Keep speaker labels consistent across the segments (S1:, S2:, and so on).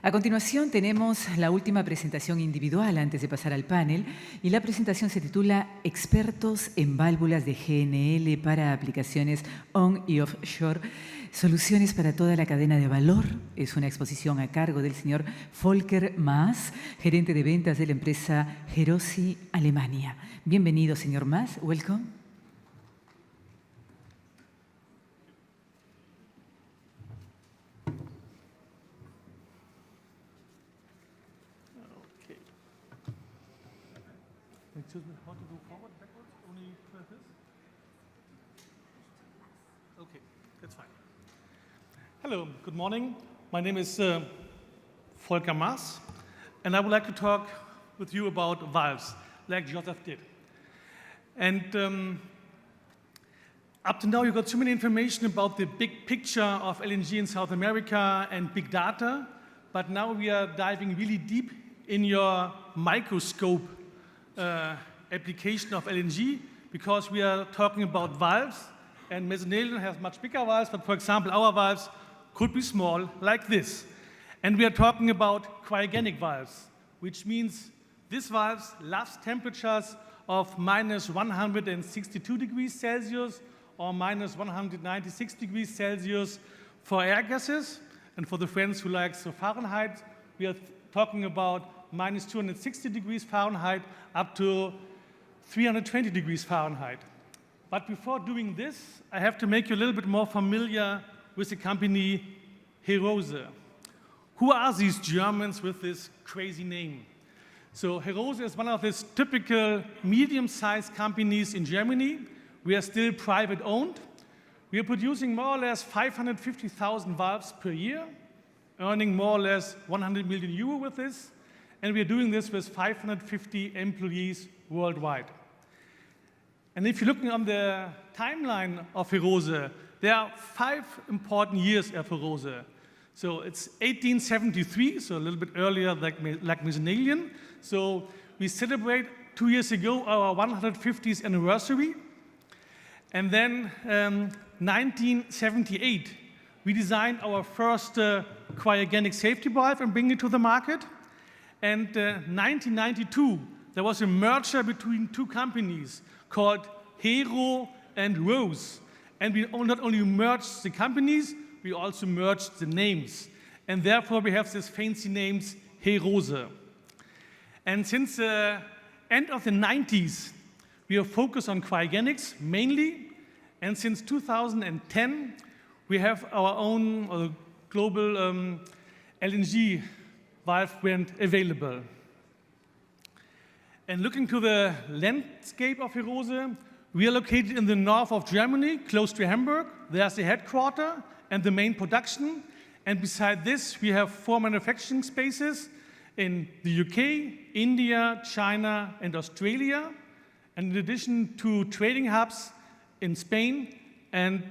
S1: A continuación tenemos la última presentación individual antes de pasar al panel y la presentación se titula Expertos en válvulas de GNL para aplicaciones on y offshore, soluciones para toda la cadena de valor. Es una exposición a cargo del señor Volker Maass, gerente de ventas de la empresa Herose, Alemania. Bienvenido, señor Maass. Welcome.
S2: Excuse me, how to go forward, backwards? Only like this? Okay, that's fine. Hello, good morning. My name is Volker Maass, and I would like to talk with you about valves, like Joseph did. And up to now, you got so many information about the big picture of LNG in South America and big data, but now we are diving really deep in your microscope application of LNG, because we are talking about valves, and Mesonelia has much bigger valves, but for example, our valves could be small, like this. And we are talking about cryogenic valves, which means these valves love temperatures of minus 162 degrees Celsius or minus 196 degrees Celsius for air gases. And for the friends who like the Fahrenheit, we are talking about minus 260 degrees Fahrenheit up to 320 degrees Fahrenheit. But before doing this, I have to make you a little bit more familiar with the company Herose. Who are these Germans with this crazy name? So Herose is one of these typical medium-sized companies in Germany. We are still private owned. We are producing more or less 550,000 valves per year, earning more or less 100 million euro with this. And we are doing this with 550 employees worldwide. And if you're looking on the timeline of Herose, there are 5 important years of Herose. So it's 1873, so a little bit earlier like Mesonelia. So we celebrate 2 years ago our 150th anniversary. And then 1978, we designed our first cryogenic safety valve and bring it to the market. And 1992, there was a merger between 2 companies called Herose and Rose. And we not only merged the companies, we also merged the names. And therefore, we have these fancy names, Herose. And since the end of the 90s, we are focused on cryogenics mainly. And since 2010, we have our own global LNG valve brand available. And looking to the landscape of Herose, we are located in the north of Germany, close to Hamburg. There's the headquarters and the main production. And beside this, we have 4 manufacturing spaces in the UK, India, China, and Australia. And in addition to trading hubs in Spain and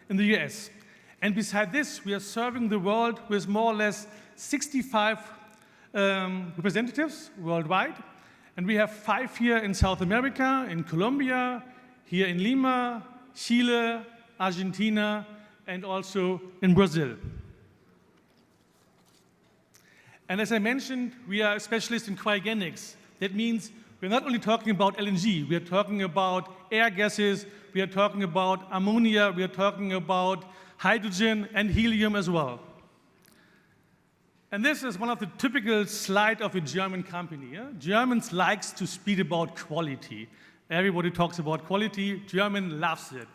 S2: in the US. And beside this, we are serving the world with more or less 65 representatives worldwide. And we have 5 here in South America, in Colombia, here in Lima, Chile, Argentina, and also in Brazil. And as I mentioned, we are a specialist in cryogenics. That means we're not only talking about LNG, we are talking about air gases, we are talking about ammonia, we are talking about hydrogen and helium as well. And this is one of the typical slides of a German company. Yeah? Germans likes to speak about quality. Everybody talks about quality, German loves it.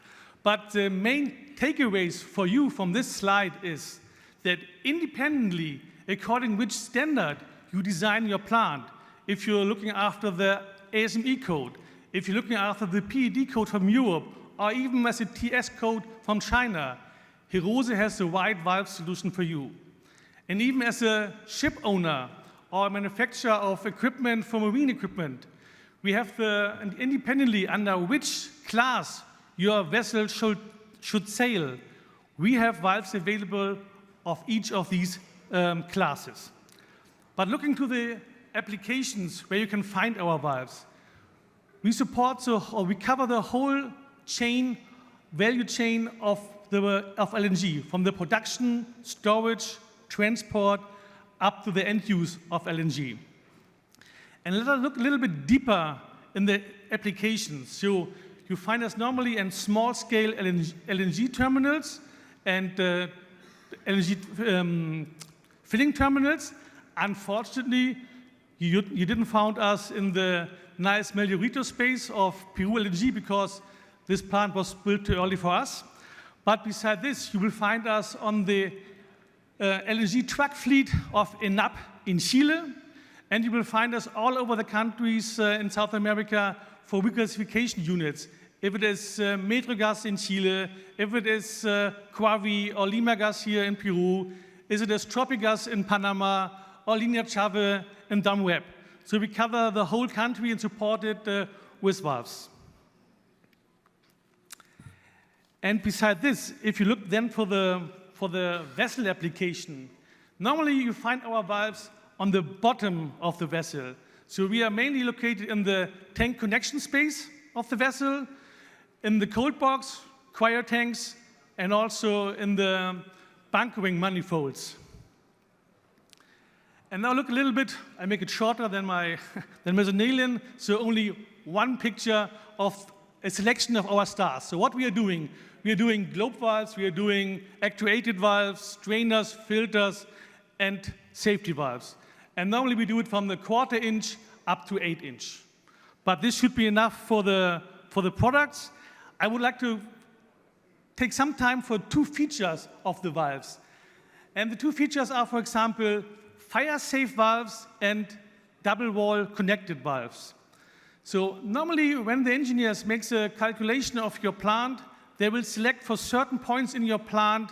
S2: But the main takeaways for you from this slide is that independently, according which standard you design your plant, if you're looking after the ASME code, if you're looking after the PED code from Europe, or even as a TS code from China, Herose has the right valve solution for you. And even as a ship owner or a manufacturer of equipment for marine equipment, we have independently under which class your vessel should sail, we have valves available of each of these classes. But looking to the applications where you can find our valves, we support we cover the whole chain, value chain of LNG, from the production, storage, transport, up to the end use of LNG. And let us look a little bit deeper in the applications. So you find us normally in small-scale LNG terminals and LNG filling terminals. Unfortunately, you didn't find us in the nice Meljorito space of Peru LNG because this plant was built too early for us. But beside this, you will find us on the LNG truck fleet of ENAP in Chile, and you will find us all over the countries in South America for regasification units. If it is Metrogas in Chile, if it is Quavi or Lima Gas here in Peru, if it is Tropigas in Panama, or Linea Chave in Damweb. So we cover the whole country and support it with valves. And beside this, if you look then for the vessel application, normally you find our valves on the bottom of the vessel. So we are mainly located in the tank connection space of the vessel, in the cold box, cryo tanks, and also in the bunkering manifolds. And now look a little bit, I make it shorter than Mesonelan, so only one picture of a selection of our stars. So what we are doing globe valves, we are doing actuated valves, strainers, filters, and safety valves. And normally we do it from the 1/4 inch up to 8 inch. But this should be enough for the products. I would like to take some time for 2 features of the valves. And the 2 features are, for example, fire-safe valves and double-wall connected valves. So normally when the engineers make a calculation of your plant, they will select for certain points in your plant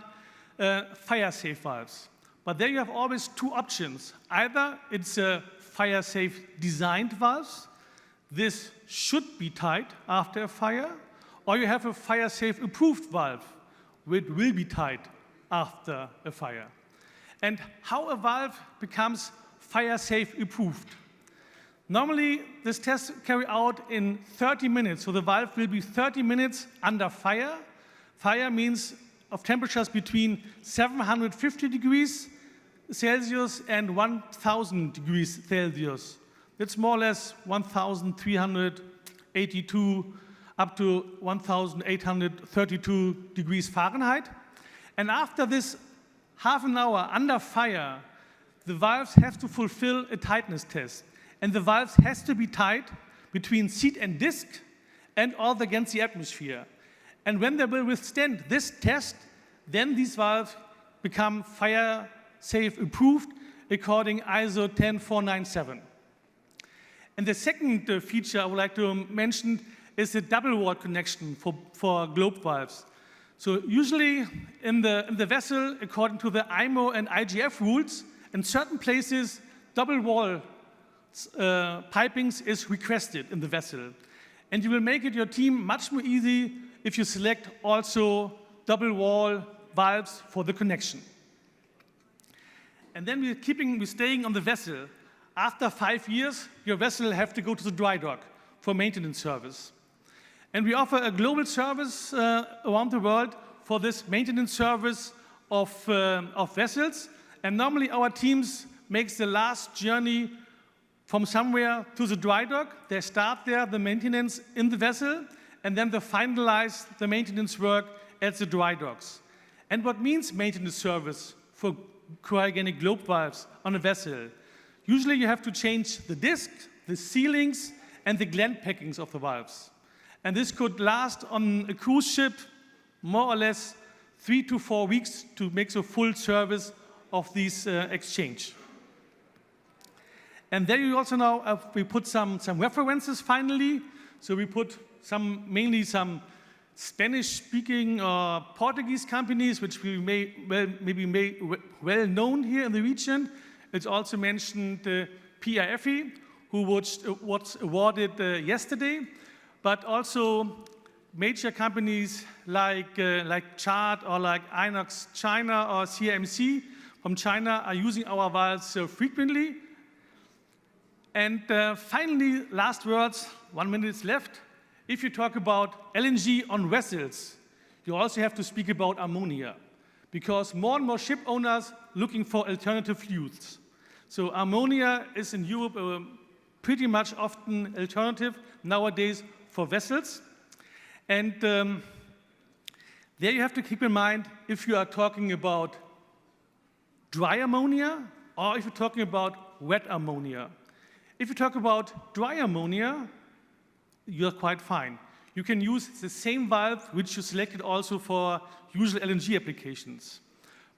S2: fire-safe valves. But there you have always 2 options. Either it's a fire-safe designed valves, this should be tight after a fire, or you have a fire-safe approved valve, which will be tight after a fire. And how a valve becomes fire-safe approved. Normally, this test carried out in 30 minutes, so the valve will be 30 minutes under fire. Fire means of temperatures between 750 degrees Celsius and 1,000 degrees Celsius. That's more or less 1,382 up to 1,832 degrees Fahrenheit. And after this half an hour under fire, the valves have to fulfill a tightness test. And the valves has to be tight between seat and disc and also against the atmosphere. And when they will withstand this test, then these valves become fire-safe approved according ISO 10497. And the second feature I would like to mention is the double-wall connection for globe valves. So usually in the vessel, according to the IMO and IGF rules, in certain places, double-wall pipings is requested in the vessel. And you will make it your team much more easy if you select also double-wall valves for the connection. And then we're staying on the vessel. After 5 years, your vessel have to go to the dry dock for maintenance service. And we offer a global service around the world for this maintenance service of vessels. And normally our teams make the last journey from somewhere to the dry dock. They start there, the maintenance in the vessel, and then they finalize the maintenance work at the dry docks. And what means maintenance service for cryogenic globe valves on a vessel? Usually you have to change the disc, the sealings, and the gland packings of the valves. And this could last on a cruise ship more or less 3 to 4 weeks to make the full service of this exchange. And there you also know we put some references finally. So we put mainly some Spanish-speaking or Portuguese companies, which we may well known here in the region. It's also mentioned PIFE, who was awarded yesterday, but also major companies like Chart or like Inox China or CMC from China are using our valves frequently. And finally, last words, 1 minute left. If you talk about LNG on vessels, you also have to speak about ammonia, because more and more ship owners looking for alternative fuels. So ammonia is in Europe pretty much often alternative nowadays for vessels. And there you have to keep in mind if you are talking about dry ammonia or if you're talking about wet ammonia. If you talk about dry ammonia, you're quite fine. You can use the same valve which you selected also for usual LNG applications.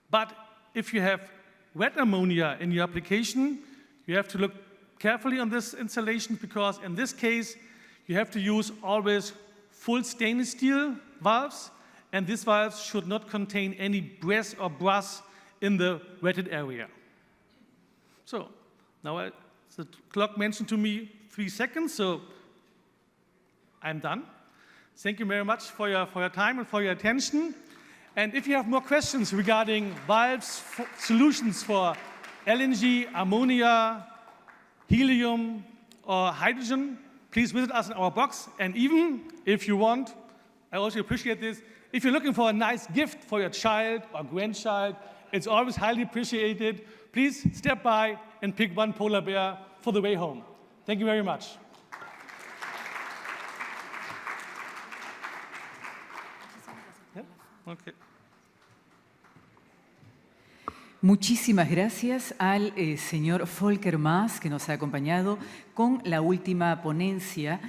S2: But if you have wet ammonia in your application, you have to look carefully on this installation because in this case, you have to use always full stainless steel valves, and these valves should not contain any brass or brass in the wetted area. So now the clock mentioned to me 3 seconds, so I'm done. Thank you very much for your time and for your attention. And if you have more questions regarding valves, solutions for LNG, ammonia, helium, or hydrogen, please visit us in our box. And even if you want, I also appreciate this, if you're looking for a nice gift for your child or grandchild, it's always highly appreciated. Please step by and pick one polar bear for the way home. Thank you very much. Okay.
S1: Muchísimas gracias al señor Volker Maass, que nos ha acompañado con la última ponencia